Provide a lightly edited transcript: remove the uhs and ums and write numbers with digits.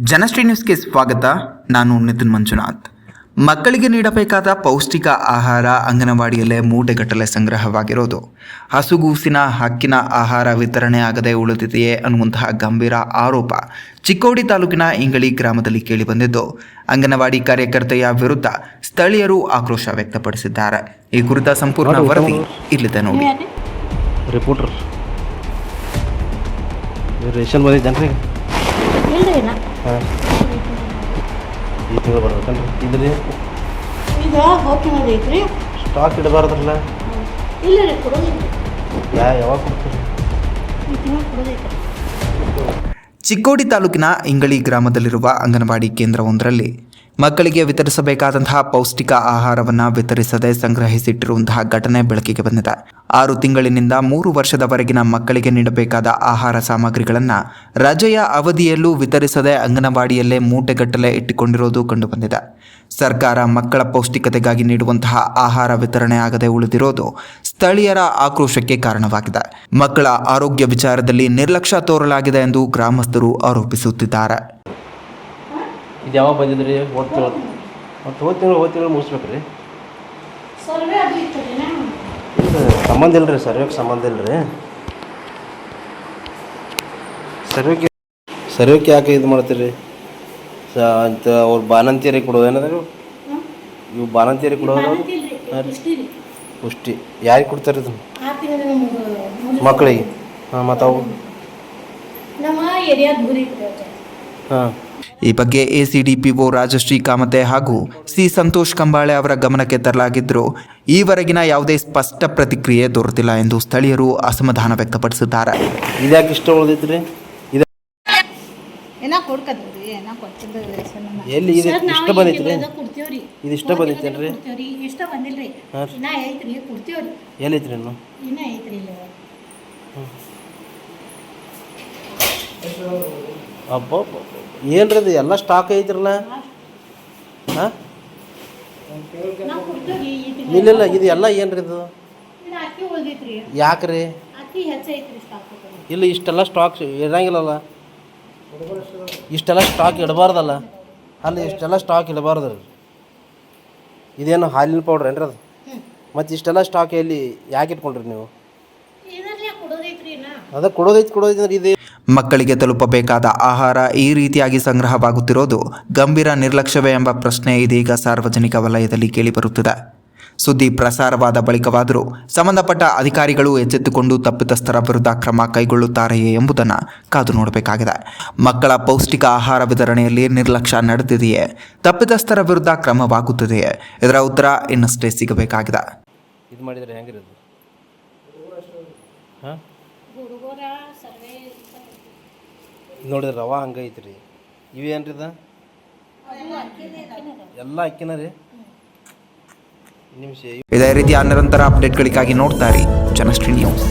ಜನಶ್ರೀ ನ್ಯೂಸ್ಗೆ ಸ್ವಾಗತ. ನಾನು ನಿತಿನ್ ಮಂಜುನಾಥ್. ಮಕ್ಕಳಿಗೆ ನೀಡಬೇಕಾದ ಪೌಷ್ಟಿಕ ಆಹಾರ ಅಂಗನವಾಡಿಯಲ್ಲೇ ಮೂಟೆಗಟ್ಟಲೆ ಸಂಗ್ರಹವಾಗಿರೋದು, ಹಸುಗೂಸಿನ ಹಕ್ಕಿನ ಆಹಾರ ವಿತರಣೆ ಆಗದೆ ಉಳಿದಿದೆಯೇ ಅನ್ನುವಂತಹ ಗಂಭೀರ ಆರೋಪ ಚಿಕ್ಕೋಡಿ ತಾಲೂಕಿನ ಇಂಗಳಿ ಗ್ರಾಮದಲ್ಲಿ ಕೇಳಿಬಂದಿದ್ದು, ಅಂಗನವಾಡಿ ಕಾರ್ಯಕರ್ತೆಯ ವಿರುದ್ಧ ಸ್ಥಳೀಯರು ಆಕ್ರೋಶ ವ್ಯಕ್ತಪಡಿಸಿದ್ದಾರೆ. ಈ ಕುರಿತ ಸಂಪೂರ್ಣ ವರದಿ ಇಲ್ಲಿದೆ ನೋಡಿ. ರಿಪೋರ್ಟರ್ ರೇಷನ್ ಬಂದಿದ್ದೇನ್ರಿ? ಹಾಂ, ಈ ತಿಂಗಳು ಬರ್ಬೇಕನ್ರಿ? ಇದ್ರಿ ಈಗ ಹೋಗ್ತಿರೋದೈತ್ರಿ, ಸ್ಟಾಕ್ ಇಡಬಾರ್ದ್ರಲ್ಲ. ಇಲ್ಲ ರೀ, ಕೊಡೋದೈತ್ರಿ. ಯಾವಾಗ ಕೊಡ್ತೀರಿ? ಈ ತಿಂಗಳು ಕೊಡೋದೈತ್ರಿ. ಚಿಕ್ಕೋಡಿ ತಾಲೂಕಿನ ಇಂಗಳಿ ಗ್ರಾಮದಲ್ಲಿರುವ ಅಂಗನವಾಡಿ ಕೇಂದ್ರವೊಂದರಲ್ಲಿ ಮಕ್ಕಳಿಗೆ ವಿತರಿಸಬೇಕಾದಂತಹ ಪೌಷ್ಟಿಕ ಆಹಾರವನ್ನು ವಿತರಿಸದೆ ಸಂಗ್ರಹಿಸಿಟ್ಟಿರುವಂತಹ ಘಟನೆ ಬೆಳಕಿಗೆ ಬಂದಿದೆ. 6 ತಿಂಗಳಿನಿಂದ 3 ವರ್ಷದವರೆಗಿನ ಮಕ್ಕಳಿಗೆ ನೀಡಬೇಕಾದ ಆಹಾರ ಸಾಮಗ್ರಿಗಳನ್ನು ರಜೆಯ ಅವಧಿಯಲ್ಲೂ ವಿತರಿಸದೆ ಅಂಗನವಾಡಿಯಲ್ಲೇ ಮೂಟೆಗಟ್ಟಲೆ ಇಟ್ಟುಕೊಂಡಿರೋದು ಕಂಡುಬಂದಿದೆ. ಸರ್ಕಾರ ಮಕ್ಕಳ ಪೌಷ್ಟಿಕತೆಗಾಗಿ ನೀಡುವಂತಹ ಆಹಾರ ವಿತರಣೆ ಆಗದೆ ಉಳಿದಿರೋದು ಸ್ಥಳೀಯರ ಆಕ್ರೋಶಕ್ಕೆ ಕಾರಣವಾಗಿದೆ. ಮಕ್ಕಳ ಆರೋಗ್ಯ ವಿಚಾರದಲ್ಲಿ ನಿರ್ಲಕ್ಷ್ಯ ತೋರಲಾಗಿದೆ ಎಂದು ಗ್ರಾಮಸ್ಥರು ಆರೋಪಿಸುತ್ತಿದ್ದಾರೆ. ಇದು ಯಾವಾಗ ಬಂದಿದ್ರಿ? ಹೋದ ತಿಂಗಳು ಮುಗಿಸ್ಬೇಕ್ರಿ. ಸರ್ವೆ ಅದು ಇರ್ತದೆ ಇದು ಸಂಬಂಧ ಇಲ್ಲ ರೀ, ಸರ್ವೆಗೆ ಸಂಬಂಧ ಇಲ್ಲ ರೀ. ಸರ್ವೆಗೆ ಯಾಕೆ ಇದು ಮಾಡ್ತೀರಿ? ಅಂತ ಅವ್ರು ಬಾಣಂತಿಯರಿಗೆ ಕೊಡೋದು ಏನಾದ್ರು? ಇವು ಬಾಣಂತಿಯರಿಗೆ ಕೊಡೋದು ಪುಷ್ಟಿ ಯಾರಿಗೆ ಕೊಡ್ತಾರೆ ಇದು? ಮಕ್ಕಳಿಗೆ. ಹಾಂ, ಮತ್ತು ಅವು ನಮ್ಮ ಏರಿಯಾ ದೂರ ಇರ್ತದೆ. ಹಾಂ. ಈ ಬಗ್ಗೆ ಎಸಿಡಿಪಿಒ ರಾಜಶ್ರೀ ಕಾಮತೆ ಹಾಗೂ ಸಿ ಸಂತೋಷ್ ಕಂಬಾಳೆ ಅವರ ಗಮನಕ್ಕೆ ತರಲಾಗಿದ್ದರೂ ಈವರೆಗಿನ ಯಾವುದೇ ಸ್ಪಷ್ಟ ಪ್ರತಿಕ್ರಿಯೆ ದೊರೆತಿಲ್ಲ ಎಂದು ಸ್ಥಳೀಯರು ಅಸಮಾಧಾನ ವ್ಯಕ್ತಪಡಿಸಿದ್ದಾರೆ. ಇದ್ಯಾಕೆ ಇಷ್ಟ ಉಳಿದೈತ್ರಿ? ಎಲ್ಲಿ ಇದು ಇಷ್ಟ ಬಂದೈತ್ರಿ? ಇದು ಇಷ್ಟ ಬಂದೈತೇನ್ರಿ? ಇಷ್ಟ ಬಂದಿಲ್ರಿ, ಇನ್ನ ಐತ್ರಿ, ಕೊಡ್ತೀವ್ರಿ. ಎಲ್ಲೈತ್ರಿ ಇನ್ನು? ಇನ್ನ ಐತ್ರಿ. ಅಬ್ಬ ಏನ್ರಿ ಇದು ಎಲ್ಲ ಸ್ಟಾಕ್ ಐತ್ರಲ್ಲ? ಹಾಂ, ಇಲ್ಲ ಇದು ಎಲ್ಲ ಏನ್ರಿ ಇದು? ಅಕ್ಕಿ ಉಳ್ದೈತ್ರಿ. ಯಾಕ್ರಿ? ಅಕ್ಕಿ ಹೆಚ್ಚೈತ್ರಿ ಸ್ಟಾಕ್. ಇಲ್ಲ, ಇಷ್ಟೆಲ್ಲ ಸ್ಟಾಕ್ ಇರಂಗಿಲ್ಲಲ್ಲ. ಇಷ್ಟೆಲ್ಲ ಸ್ಟಾಕ್ ಇಡಬಾರ್ದಲ್ಲ. ಅಲ್ಲಿ ಇಷ್ಟೆಲ್ಲ ಸ್ಟಾಕ್ ಇಡಬಾರ್ದು. ಇದೇನು ಹಾಲಿನ ಪೌಡ್ರ್ ಏನ್ರಿ ಅದು? ಮತ್ತು ಇಷ್ಟೆಲ್ಲ ಸ್ಟಾಕ್ ಎಲ್ಲಿ ಯಾಕೆ ಇಟ್ಕೊಂಡ್ರಿ ನೀವು? ಅದ ಕೊಡೋದೈತಿ ಅಂದ್ರೆ ಇದೆ. ಮಕ್ಕಳಿಗೆ ತಲುಪಬೇಕಾದ ಆಹಾರ ಈ ರೀತಿಯಾಗಿ ಸಂಗ್ರಹವಾಗುತ್ತಿರೋದು ಗಂಭೀರ ನಿರ್ಲಕ್ಷ್ಯವೇ ಎಂಬ ಪ್ರಶ್ನೆ ಇದೀಗ ಸಾರ್ವಜನಿಕ ವಲಯದಲ್ಲಿ ಕೇಳಿಬರುತ್ತಿದೆ. ಸುದ್ದಿ ಪ್ರಸಾರವಾದ ಬಳಿಕವಾದರೂ ಸಂಬಂಧಪಟ್ಟ ಅಧಿಕಾರಿಗಳು ಎಚ್ಚೆತ್ತುಕೊಂಡು ತಪ್ಪಿತಸ್ಥರ ವಿರುದ್ಧ ಕ್ರಮ ಕೈಗೊಳ್ಳುತ್ತಾರೆಯೇ ಎಂಬುದನ್ನು ಕಾದು ನೋಡಬೇಕಾಗಿದೆ. ಮಕ್ಕಳ ಪೌಷ್ಟಿಕ ಆಹಾರ ವಿತರಣೆಯಲ್ಲಿ ನಿರ್ಲಕ್ಷ್ಯ ನಡೆದಿದೆಯೇ? ತಪ್ಪಿತಸ್ಥರ ವಿರುದ್ಧ ಕ್ರಮವಾಗುತ್ತಿದೆಯೇ? ಇದರ ಉತ್ತರ ಇನ್ನಷ್ಟೇ ಸಿಗಬೇಕಾಗಿದೆ. ಇದು ಮಾಡಿದರೆ ಹೆಂಗಿರೋದು? ಹಾಂ, ನೋಡಿದ್ರೆ ರವಾ ಹಂಗೈತ್ರಿ. ಇವೇನ್ರಿ ಇದು? ಎಲ್ಲ ಅಕ್ಕಿನ ರೀ. ಇದೇ ರೀತಿಯ ನಿರಂತರ ಅಪ್ಡೇಟ್ಗಳಿಗಾಗಿ ನೋಡ್ತಾ ಇರಿ ಜನಶ್ರೀ ನ್ಯೂಸ್.